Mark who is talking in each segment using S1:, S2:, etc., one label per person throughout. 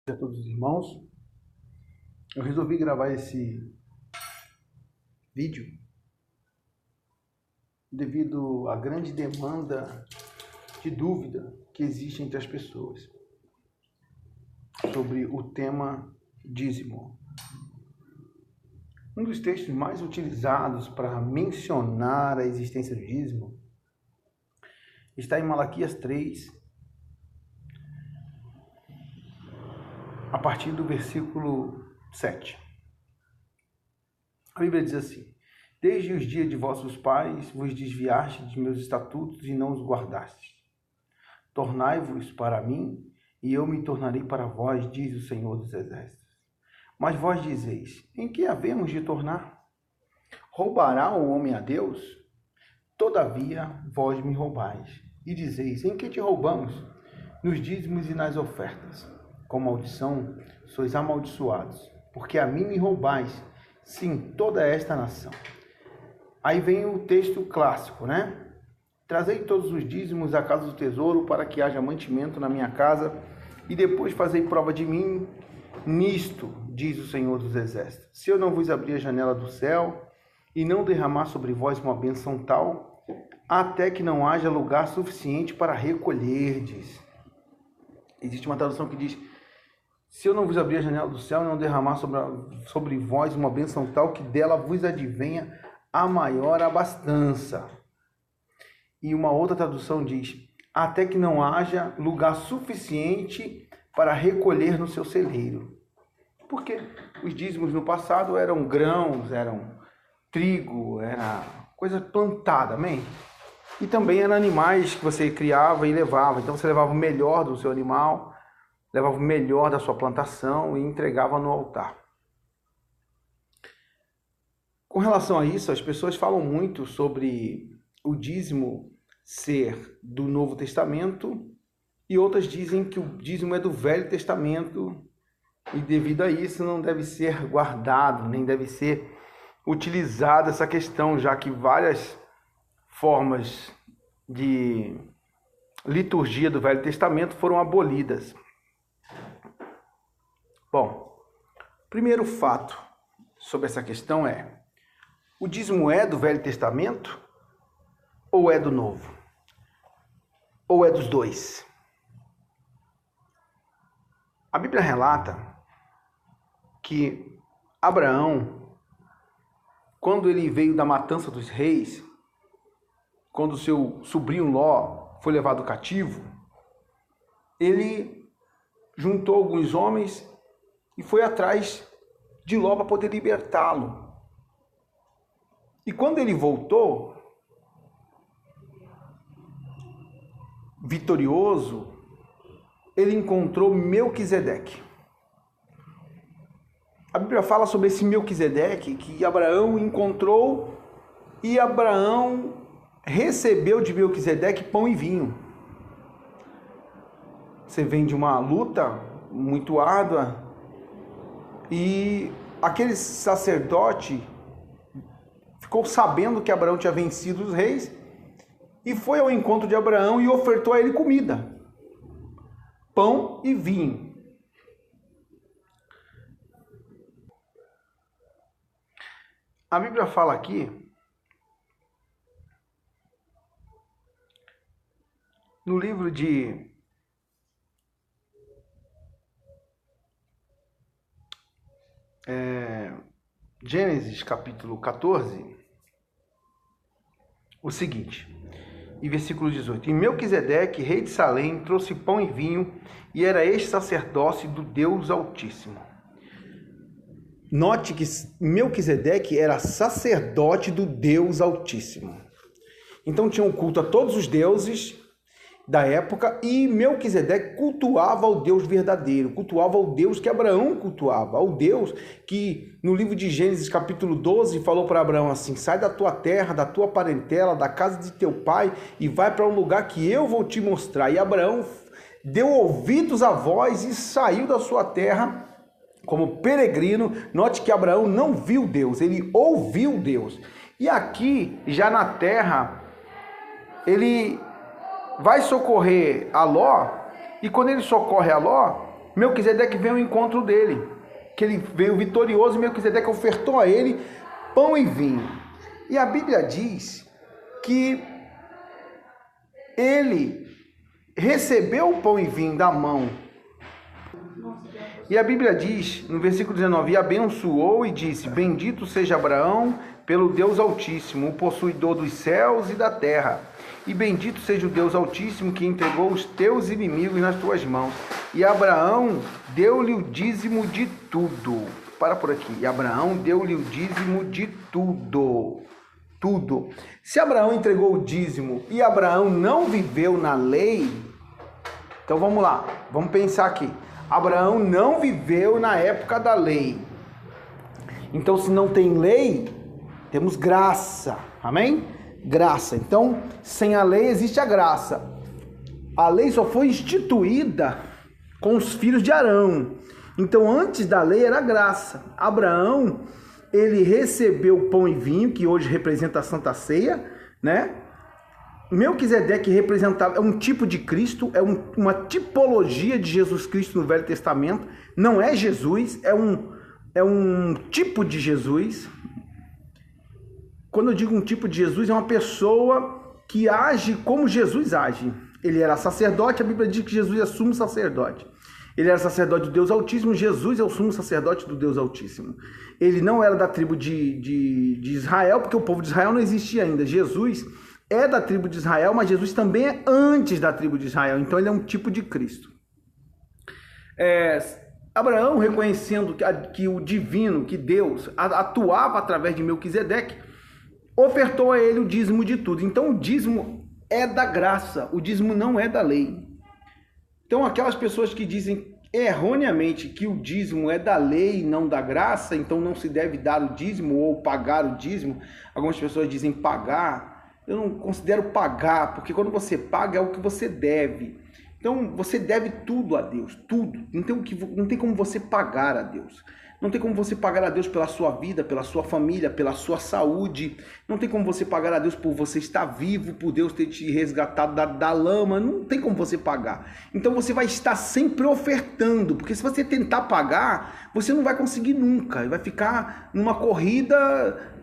S1: A todos os irmãos, eu resolvi gravar esse vídeo devido à grande demanda de dúvida que existe entre as pessoas sobre o tema dízimo. Um dos textos mais utilizados para mencionar a existência do dízimo está em Malaquias 3, a partir do versículo 7. A Bíblia diz assim: Desde os dias de vossos pais vos desviastes de meus estatutos e não os guardastes. Tornai-vos para mim, e eu me tornarei para vós, diz o Senhor dos Exércitos. Mas vós dizeis: em que havemos de tornar? Roubará o homem a Deus? Todavia vós me roubais. E dizeis: em que te roubamos? Nos dízimos e nas ofertas. Com maldição sois amaldiçoados, porque a mim me roubais, sim, toda esta nação. Aí vem o texto clássico, né? Trazei todos os dízimos à casa do tesouro, para que haja mantimento na minha casa, e depois fazei prova de mim nisto, diz o Senhor dos Exércitos. Se eu não vos abrir a janela do céu, e não derramar sobre vós uma bênção tal, até que não haja lugar suficiente para recolherdes. Existe uma tradução que diz: se eu não vos abrir a janela do céu e não derramar sobre vós uma bênção tal, que dela vos advenha a maior abastança. E uma outra tradução diz: até que não haja lugar suficiente para recolher no seu celeiro. Porque os dízimos no passado eram grãos, eram trigo, era coisa plantada, amém? E também eram animais que você criava e levava. Então você levava o melhor do seu animal, levava o melhor da sua plantação e entregava no altar. Com relação a isso, as pessoas falam muito sobre o dízimo ser do Novo Testamento e outras dizem que o dízimo é do Velho Testamento e devido a isso não deve ser guardado, nem deve ser utilizada essa questão, já que várias formas de liturgia do Velho Testamento foram abolidas. Bom, primeiro fato sobre essa questão é: o dízimo é do Velho Testamento ou é do Novo? Ou é dos dois? A Bíblia relata que Abraão, quando ele veio da matança dos reis, quando seu sobrinho Ló foi levado cativo, ele juntou alguns homens e foi atrás de Ló para poder libertá-lo. E quando ele voltou, vitorioso, ele encontrou Melquisedeque. A Bíblia fala sobre esse Melquisedeque que Abraão encontrou e Abraão recebeu de Melquisedeque pão e vinho. Você vem de uma luta muito árdua e aquele sacerdote ficou sabendo que Abraão tinha vencido os reis e foi ao encontro de Abraão e ofertou a ele comida, pão e vinho. A Bíblia fala aqui, no livro de Gênesis, capítulo 14, o seguinte, em versículo 18: E Melquisedeque, rei de Salém, trouxe pão e vinho, e era este sacerdócio do Deus Altíssimo. Note que Melquisedeque era sacerdote do Deus Altíssimo. Então tinha um culto a todos os deuses da época e Melquisedeque cultuava ao Deus verdadeiro, cultuava ao Deus que Abraão cultuava, ao Deus que no livro de Gênesis capítulo 12 falou para Abraão assim: sai da tua terra, da tua parentela, da casa de teu pai e vai para um lugar que eu vou te mostrar. E Abraão deu ouvidos à voz e saiu da sua terra como peregrino. Note que Abraão não viu Deus, ele ouviu Deus. E aqui, já na terra, ele vai socorrer a Ló, e quando ele socorre a Ló, Melquisedeque veio ao encontro dele, que ele veio vitorioso, e Melquisedeque ofertou a ele pão e vinho. E a Bíblia diz que ele recebeu o pão e vinho da mão. E a Bíblia diz, no versículo 19, e abençoou e disse, bendito seja Abraão pelo Deus Altíssimo, o possuidor dos céus e da terra. E bendito seja o Deus Altíssimo que entregou os teus inimigos nas tuas mãos. E Abraão deu-lhe o dízimo de tudo. Para por aqui. E Abraão deu-lhe o dízimo de tudo. Tudo. Se Abraão entregou o dízimo e Abraão não viveu na lei, então vamos lá, vamos pensar aqui. Abraão não viveu na época da lei. Então, se não tem lei, temos graça. Amém? Graça. Então, sem a lei existe a graça. A lei só foi instituída com os filhos de Arão. Então, antes da lei era graça. Abraão, ele recebeu pão e vinho, que hoje representa a Santa Ceia, né? Melquisedeque representava, é um tipo de Cristo, uma tipologia de Jesus Cristo no Velho Testamento. Não é Jesus, é um tipo de Jesus. Quando eu digo um tipo de Jesus, é uma pessoa que age como Jesus age. Ele era sacerdote, a Bíblia diz que Jesus é sumo sacerdote. Ele era sacerdote do Deus Altíssimo, Jesus é o sumo sacerdote do Deus Altíssimo. Ele não era da tribo de Israel, porque o povo de Israel não existia ainda. Jesus é da tribo de Israel, mas Jesus também é antes da tribo de Israel, então ele é um tipo de Cristo. Abraão, reconhecendo que o divino, que Deus atuava através de Melquisedeque, ofertou a ele o dízimo de tudo. Então o dízimo é da graça, o dízimo não é da lei. Então aquelas pessoas que dizem erroneamente que o dízimo é da lei e não da graça, então não se deve dar o dízimo ou pagar o dízimo. Algumas pessoas dizem pagar. Eu não considero pagar, porque quando você paga é o que você deve. Então você deve tudo a Deus, tudo. Não tem como você pagar a Deus. Não tem como você pagar a Deus pela sua vida, pela sua família, pela sua saúde. Não tem como você pagar a Deus por você estar vivo, por Deus ter te resgatado da lama. Não tem como você pagar. Então você vai estar sempre ofertando, porque se você tentar pagar, você não vai conseguir nunca. Vai ficar numa corrida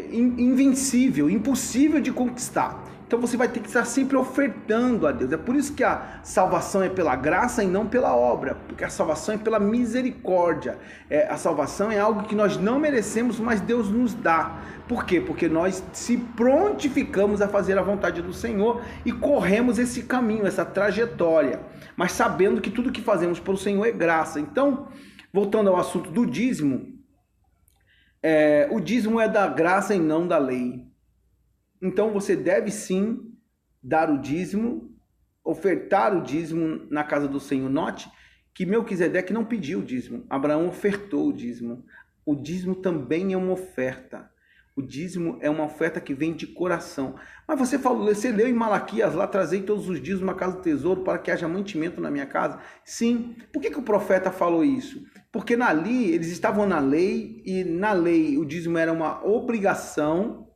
S1: invencível, impossível de conquistar. Então você vai ter que estar sempre ofertando a Deus. É por isso que a salvação é pela graça e não pela obra, porque a salvação é pela misericórdia. A salvação é algo que nós não merecemos, mas Deus nos dá. Por quê? Porque nós se prontificamos a fazer a vontade do Senhor e corremos esse caminho, essa trajetória, mas sabendo que tudo que fazemos pelo Senhor é graça. Então, voltando ao assunto do dízimo, o dízimo é da graça e não da lei. Então você deve sim dar o dízimo, ofertar o dízimo na casa do Senhor. Note que Melquisedeque não pediu o dízimo, Abraão ofertou o dízimo. O dízimo também é uma oferta. O dízimo é uma oferta que vem de coração. Mas você leu em Malaquias lá, trazei todos os dízimos na casa do tesouro para que haja mantimento na minha casa? Sim. Por que o profeta falou isso? Porque eles estavam na lei, e na lei o dízimo era uma obrigação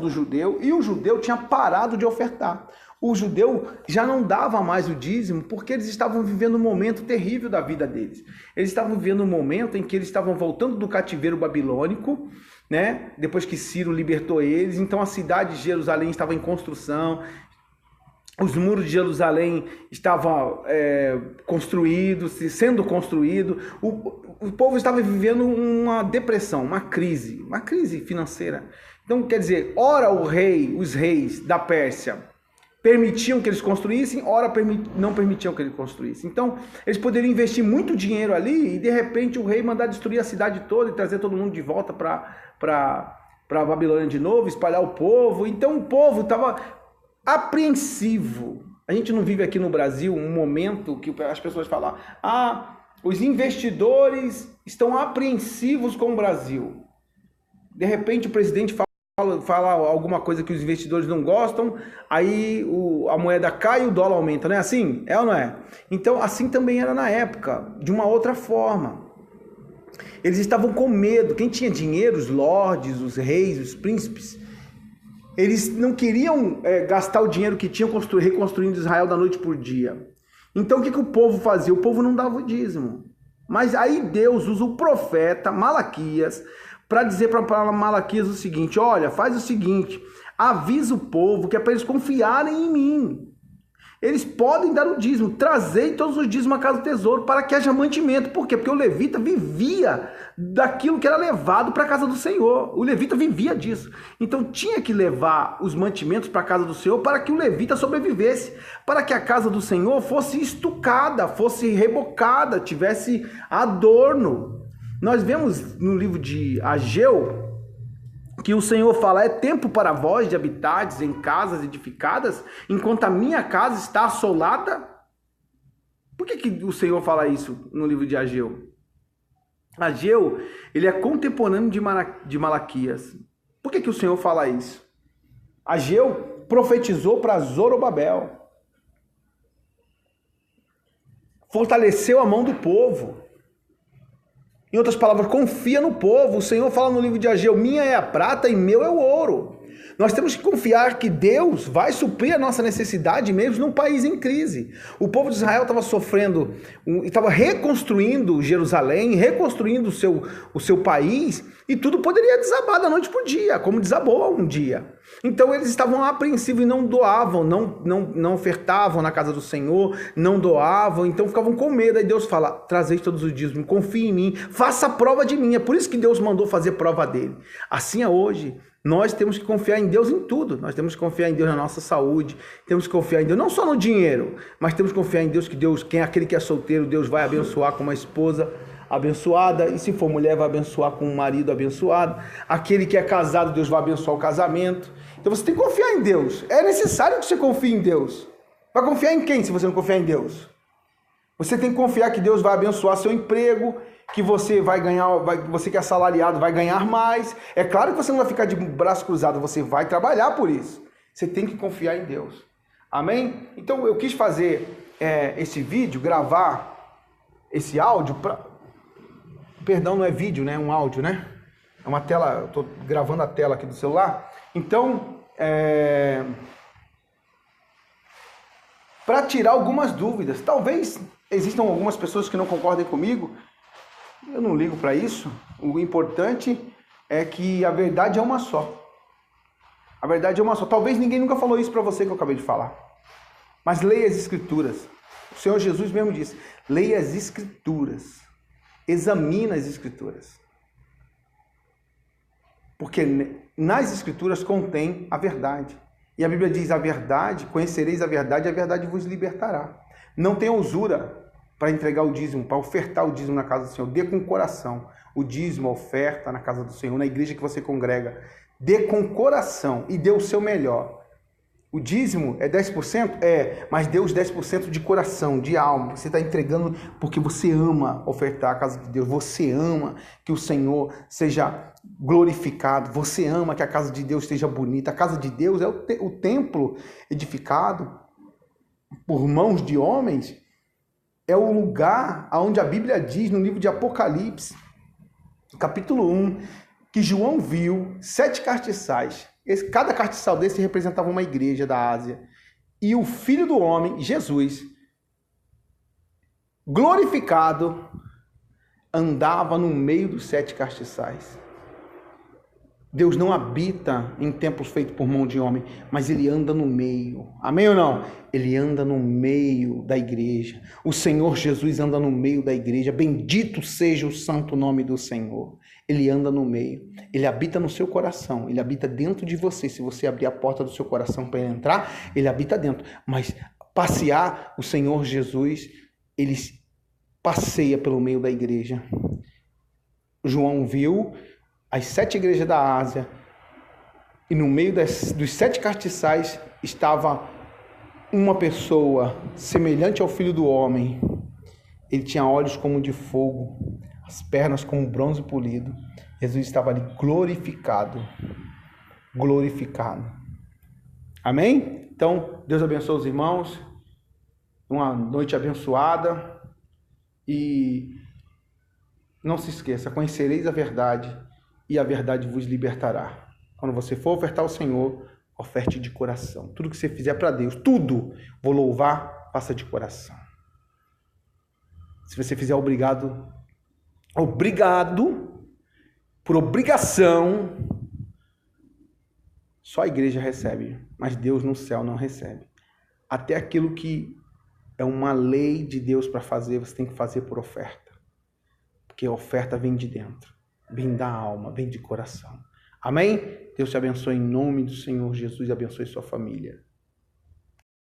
S1: do judeu, e o judeu tinha parado de ofertar. O judeu já não dava mais o dízimo, porque eles estavam vivendo um momento terrível da vida deles. Eles estavam vivendo um momento em que eles estavam voltando do cativeiro babilônico, né? Depois que Ciro libertou eles, então a cidade de Jerusalém estava em construção, os muros de Jerusalém estavam sendo construídos, o povo estava vivendo uma depressão, uma crise financeira. Então, quer dizer, ora os reis da Pérsia permitiam que eles construíssem, ora não permitiam que eles construíssem. Então, eles poderiam investir muito dinheiro ali e, de repente, o rei mandar destruir a cidade toda e trazer todo mundo de volta para a Babilônia de novo, espalhar o povo. Então, o povo estava apreensivo. A gente não vive aqui no Brasil um momento que as pessoas falam, os investidores estão apreensivos com o Brasil. De repente, o presidente fala alguma coisa que os investidores não gostam, aí a moeda cai e o dólar aumenta, não é assim? É ou não é? Então, assim também era na época, de uma outra forma. Eles estavam com medo. Quem tinha dinheiro, os lordes, os reis, os príncipes, eles não queriam gastar o dinheiro que tinham reconstruindo Israel da noite por dia. Então o que o povo fazia? O povo não dava o dízimo. Mas aí Deus usa o profeta Malaquias para dizer para Malaquias o seguinte: olha, faz o seguinte, avisa o povo que é para eles confiarem em mim. Eles podem dar o dízimo, trazei todos os dízimos à casa do tesouro para que haja mantimento. Por quê? Porque o levita vivia daquilo que era levado para a casa do Senhor. O levita vivia disso. Então tinha que levar os mantimentos para a casa do Senhor para que o levita sobrevivesse, para que a casa do Senhor fosse estucada, fosse rebocada, tivesse adorno. Nós vemos no livro de Ageu que o Senhor fala: é tempo para vós de habitardes em casas edificadas, enquanto a minha casa está assolada. Por que o Senhor fala isso no livro de Ageu? Ageu, ele é contemporâneo de Malaquias. Por que o Senhor fala isso? Ageu profetizou para Zorobabel, fortaleceu a mão do povo. Em outras palavras, confia no povo. O Senhor fala no livro de Ageu: minha é a prata e meu é o ouro. Nós temos que confiar que Deus vai suprir a nossa necessidade mesmo num país em crise. O povo de Israel estava sofrendo, estava reconstruindo Jerusalém, reconstruindo o seu país, e tudo poderia desabar da noite para o dia, como desabou um dia. Então eles estavam apreensivos e não doavam, não ofertavam na casa do Senhor, não doavam, então ficavam com medo. Aí Deus fala: trazei todos os dízimos, confie em mim, faça a prova de mim. É por isso que Deus mandou fazer prova dele. Assim é hoje. Nós temos que confiar em Deus em tudo. Nós temos que confiar em Deus na nossa saúde. Temos que confiar em Deus não só no dinheiro, mas temos que confiar em Deus que aquele que é solteiro, Deus vai abençoar com uma esposa abençoada. E se for mulher, vai abençoar com um marido abençoado. Aquele que é casado, Deus vai abençoar o casamento. Então você tem que confiar em Deus. É necessário que você confie em Deus. Vai confiar em quem se você não confiar em Deus? Você tem que confiar que Deus vai abençoar seu emprego, que você vai ganhar, você que é assalariado vai ganhar mais. É claro que você não vai ficar de braço cruzado, você vai trabalhar por isso. Você tem que confiar em Deus. Amém? Então eu quis fazer esse vídeo, gravar esse áudio. Perdão, não é vídeo, né? É um áudio, né? É uma tela, eu estou gravando a tela aqui do celular. Então, para tirar algumas dúvidas. Talvez existam algumas pessoas que não concordem comigo. Eu não ligo para isso. O importante é que a verdade é uma só. A verdade é uma só. Talvez ninguém nunca falou isso para você que eu acabei de falar. Mas leia as Escrituras. O Senhor Jesus mesmo disse: leia as Escrituras. Examina as Escrituras. Porque nas Escrituras contém a verdade. E a Bíblia diz: a verdade, conhecereis a verdade vos libertará. Não tenha usura para entregar o dízimo, para ofertar o dízimo na casa do Senhor. Dê com o coração o dízimo, a oferta na casa do Senhor, na igreja que você congrega. Dê com o coração e dê o seu melhor. O dízimo é 10%? Mas dê os 10% de coração, de alma. Você está entregando porque você ama ofertar a casa de Deus. Você ama que o Senhor seja glorificado. Você ama que a casa de Deus esteja bonita. A casa de Deus é o templo edificado por mãos de homens. É o lugar onde a Bíblia diz, no livro de Apocalipse, capítulo 1, que João viu 7 castiçais. Cada castiçal desse representava uma igreja da Ásia. E o Filho do Homem, Jesus, glorificado, andava no meio dos 7 castiçais. Deus não habita em templos feitos por mão de homem, mas Ele anda no meio. Amém ou não? Ele anda no meio da igreja. O Senhor Jesus anda no meio da igreja. Bendito seja o santo nome do Senhor. Ele anda no meio. Ele habita no seu coração. Ele habita dentro de você. Se você abrir a porta do seu coração para ele entrar, ele habita dentro. Mas passear, o Senhor Jesus, ele passeia pelo meio da igreja. João viu as 7 igrejas da Ásia, e no meio dos 7 castiçais estava uma pessoa semelhante ao Filho do Homem. Ele tinha olhos como de fogo, as pernas como bronze polido. Jesus estava ali glorificado. Glorificado. Amém? Então, Deus abençoe os irmãos. Uma noite abençoada. E não se esqueça, conhecereis a verdade e a verdade vos libertará. Quando você for ofertar ao Senhor, oferte de coração. Tudo que você fizer para Deus, tudo, vou louvar, faça de coração. Se você fizer obrigado, por obrigação, só a igreja recebe, mas Deus no céu não recebe. Até aquilo que é uma lei de Deus para fazer, você tem que fazer por oferta. Porque a oferta vem de dentro, vem da alma, vem de coração. Amém? Deus te abençoe em nome do Senhor Jesus e abençoe sua família.